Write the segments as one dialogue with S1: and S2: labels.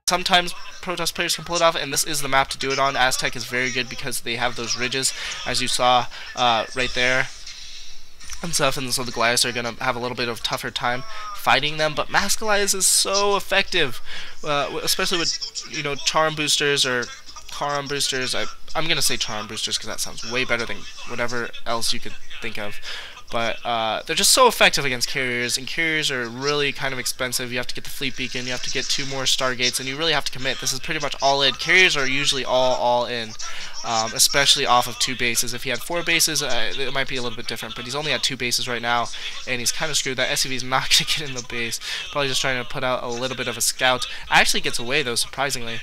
S1: sometimes Protoss players can pull it off, and this is the map to do it on. Aztec is very good because they have those ridges, as you saw right there, and stuff, and so the Goliaths are going to have a little bit of tougher time fighting them, but Mass Goliath is so effective, especially with, you know, charm boosters or charm boosters. I'm going to say charm boosters because that sounds way better than whatever else you could think of. But they're just so effective against carriers, and carriers are really kind of expensive. You have to get the fleet beacon, you have to get 2 more Stargates, and you really have to commit. This is pretty much all in. Carriers are usually all in, especially off of 2 bases. If he had 4 bases, it might be a little bit different, but he's only at 2 bases right now, and he's kind of screwed. That SCV is not going to get in the base. Probably just trying to put out a little bit of a scout. Actually gets away, though, surprisingly.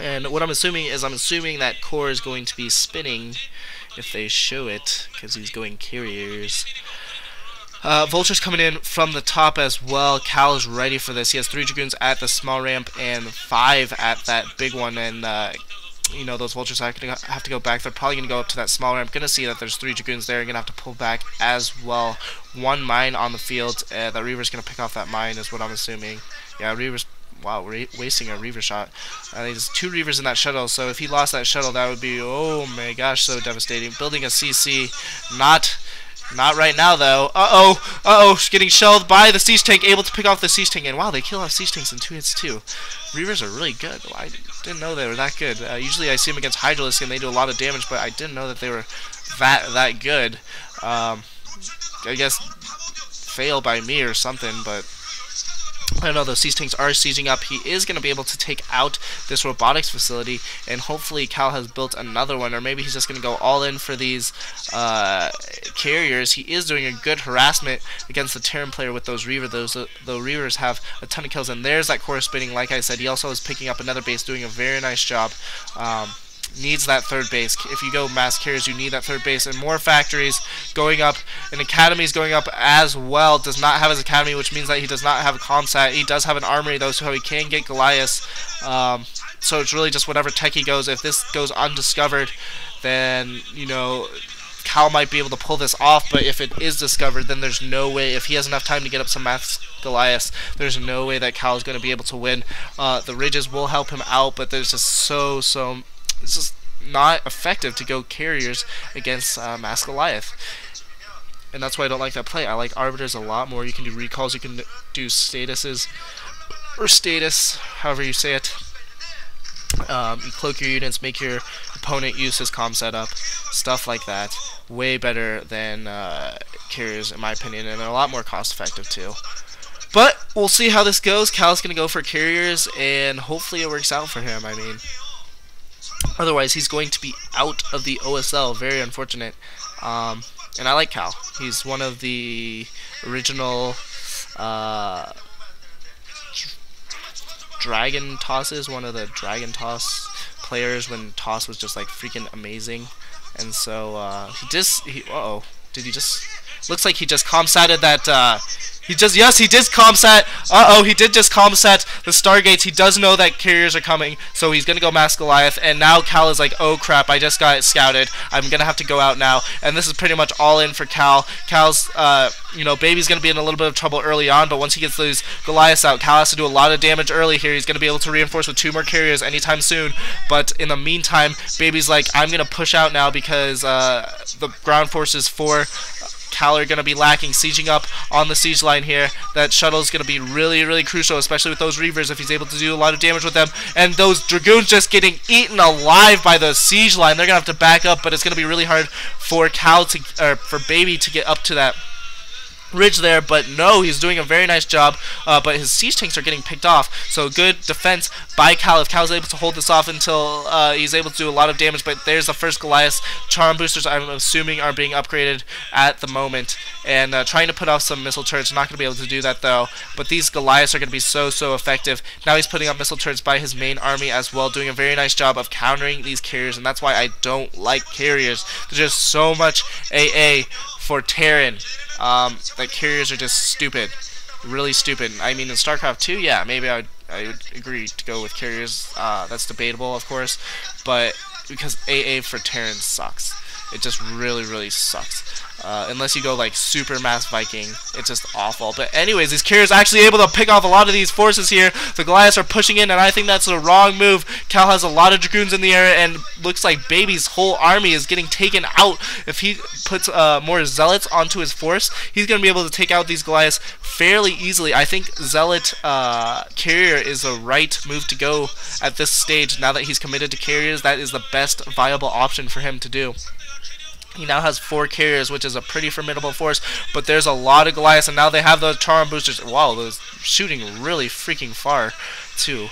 S1: And what I'm assuming is, that core is going to be spinning if they show it, because he's going carriers. Vulture's coming in from the top as well. Cal is ready for this. He has 3 Dragoons at the small ramp and 5 at that big one, and you know, those Vultures are going to have to go back. They're probably going to go up to that small ramp. Going to see that there's 3 Dragoons there. Going to have to pull back as well. 1 mine on the field. The Reaver's going to pick off that mine is what I'm assuming. Yeah, Reaver's, wow, wasting a Reaver shot. There's 2 Reavers in that shuttle, so if he lost that shuttle, that would be, oh my gosh, so devastating. Building a CC, not right now though. Getting shelled by the siege tank, able to pick off the siege tank, and wow, they kill off siege tanks in 2 hits too. Reavers are really good. I didn't know they were that good. Usually I see them against Hydralisk and they do a lot of damage, but I didn't know that they were that good. I guess fail by me or something, but I don't know, those siege tanks are sieging up. He is going to be able to take out this robotics facility, and hopefully Cal has built another one, or maybe he's just going to go all in for these carriers. He is doing a good harassment against the Terran player with those Reaver. The Reavers have a ton of kills, and there's that core spinning. Like I said, he also is picking up another base, doing a very nice job. Needs that 3rd base. If you go mass carriers, you need that 3rd base, and more factories going up, and academies going up as well. Does not have his academy, which means that he does not have a comsat. He does have an armory though, so he can get Goliaths. So it's really just whatever tech he goes. If this goes undiscovered, then, you know, Cal might be able to pull this off, but if it is discovered, then there's no way. If he has enough time to get up some mass Goliaths, there's no way that Cal is going to be able to win. The ridges will help him out, but there's just it's just not effective to go carriers against Mass Goliath. And that's why I don't like that play. I like Arbiters a lot more. You can do recalls, you can do statuses, or status, however you say it. You cloak your units, make your opponent use his comm setup, stuff like that. Way better than carriers, in my opinion, and they're a lot more cost effective too. But we'll see how this goes. Cal's going to go for carriers, and hopefully it works out for him. I mean, otherwise, he's going to be out of the OSL. Very unfortunate. And I like Cal. He's one of the original Dragon Tosses, one of the Dragon Toss players when Toss was just like freaking amazing. And so did he just? Looks like he just comsatted that. He did comsat. He did just comsat the Stargates. He does know that carriers are coming, so he's gonna go Mass Goliath. And now Cal is like, oh crap, I just got scouted. I'm gonna have to go out now. And this is pretty much all in for Cal. Cal's, you know, BaBy's gonna be in a little bit of trouble early on, but once he gets those Goliaths out, Cal has to do a lot of damage early here. He's gonna be able to reinforce with 2 more carriers anytime soon. But in the meantime, BaBy's like, I'm gonna push out now because the ground forces for Cal are going to be lacking, sieging up on the siege line here. That shuttle is going to be really, really crucial, especially with those Reavers, if he's able to do a lot of damage with them. And those Dragoons just getting eaten alive by the siege line. They're going to have to back up, but it's going to be really hard for for BaBy to get up to that ridge there, but no, he's doing a very nice job, but his siege tanks are getting picked off, so good defense by Cal. If Cal's able to hold this off until he's able to do a lot of damage, but there's the first Goliath. Charm boosters, I'm assuming, are being upgraded at the moment, and trying to put off some missile turrets. Not going to be able to do that though, but these Goliaths are going to be so effective. Now he's putting up missile turrets by his main army as well, doing a very nice job of countering these carriers, and that's why I don't like carriers. There's just so much AA for Terran. That carriers are just stupid, really stupid. I mean, in Starcraft 2, yeah, maybe I would agree to go with carriers. That's debatable, of course, but because AA for Terran sucks. it just really sucks. Unless you go like super mass Viking, it's just awful. But anyways, these carriers are actually able to pick off a lot of these forces here. The Goliaths are pushing in, and I think that's the wrong move. Cal has a lot of Dragoons in the area, and looks like BaBy's whole army is getting taken out. If he puts more Zealots onto his force, he's going to be able to take out these Goliaths fairly easily. I think Zealot carrier is the right move to go at this stage. Now that he's committed to carriers, that is the best viable option for him to do. He now has 4 carriers, which is a pretty formidable force, but there's a lot of Goliaths, and now they have the Charm boosters. Wow, those shooting really freaking far, too.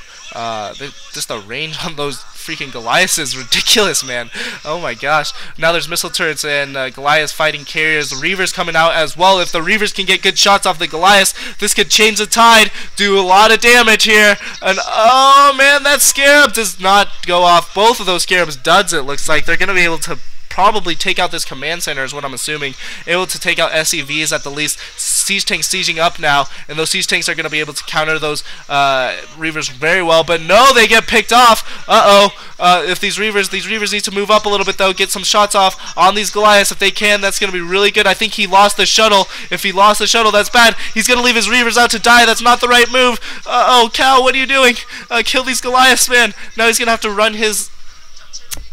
S1: Just the range on those freaking Goliaths is ridiculous, man. Oh my gosh. Now there's missile turrets and Goliaths fighting carriers. The Reavers coming out as well. If the Reavers can get good shots off the Goliaths, this could change the tide, do a lot of damage here. And oh man, that Scarab does not go off. Both of those Scarabs duds, it looks like. They're going to be able to probably take out this command center is what I'm assuming. Able to take out SCVs at the least. Siege tanks sieging up now, and those siege tanks are going to be able to counter those Reavers very well. But no, they get picked off. If these Reavers need to move up a little bit though, get some shots off on these Goliaths if they can. That's going to be really good. I think he lost the shuttle. If he lost the shuttle, that's bad. He's going to leave his Reavers out to die. That's not the right move. Cal, what are you doing? Kill these Goliaths, man. Now he's going to have to run his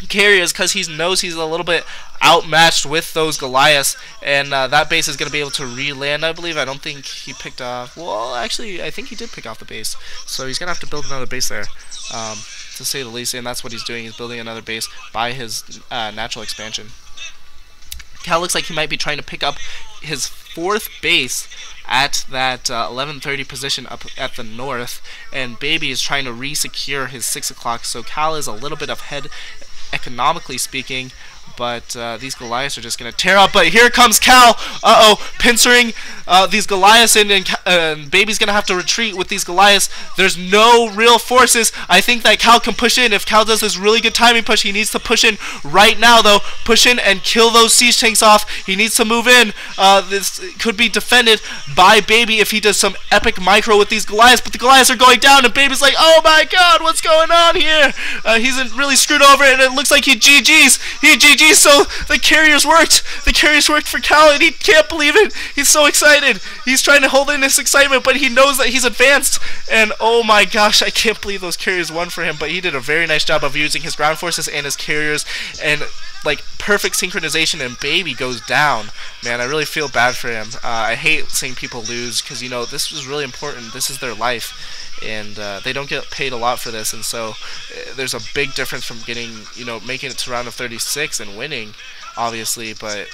S1: carriers because he knows he's a little bit outmatched with those Goliaths, and that base is going to be able to re-land, I believe. I don't think he picked off, well, actually, I think he did pick off the base, so he's going to have to build another base there, to say the least, and that's what he's doing. He's building another base by his natural expansion. Cal looks like he might be trying to pick up his 4th base at that 11:30 position up at the north, and BaBy is trying to re-secure his 6 o'clock, so Cal is a little bit ahead economically speaking, but these Goliaths are just going to tear up. But here comes Cal, pincering these Goliaths in, and BaBy's going to have to retreat with these Goliaths. There's no real forces. I think that Cal can push in. If Cal does this really good timing push, he needs to push in right now, though. Push in and kill those siege tanks off. He needs to move in. This could be defended by BaBy if he does some epic micro with these Goliaths, but the Goliaths are going down, and BaBy's like, oh my god, what's going on here? He's really screwed over, and it looks like he GG's. He GG's. So the carriers worked. The carriers worked for Cal, and he can't believe it. He's so excited. He's trying to hold in his excitement, but he knows that he's advanced. And oh my gosh, I can't believe those carriers won for him. But he did a very nice job of using his ground forces and his carriers, and like perfect synchronization, and BaBy goes down. Man, I really feel bad for him. I hate seeing people lose because, you know, this was really important. This is their life. And they don't get paid a lot for this, and so there's a big difference from getting, you know, making it to round of 36 and winning, obviously, but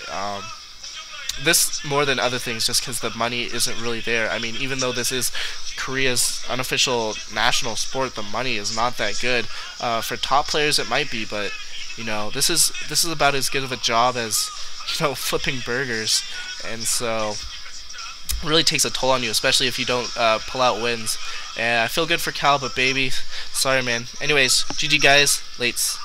S1: this more than other things just because the money isn't really there. I mean, even though this is Korea's unofficial national sport, the money is not that good. For top players it might be, but you know, this is about as good of a job as, you know, flipping burgers, and so really takes a toll on you, especially if you don't pull out wins. And I feel good for Cal, but BaBy, sorry man. Anyways, GG guys, lates.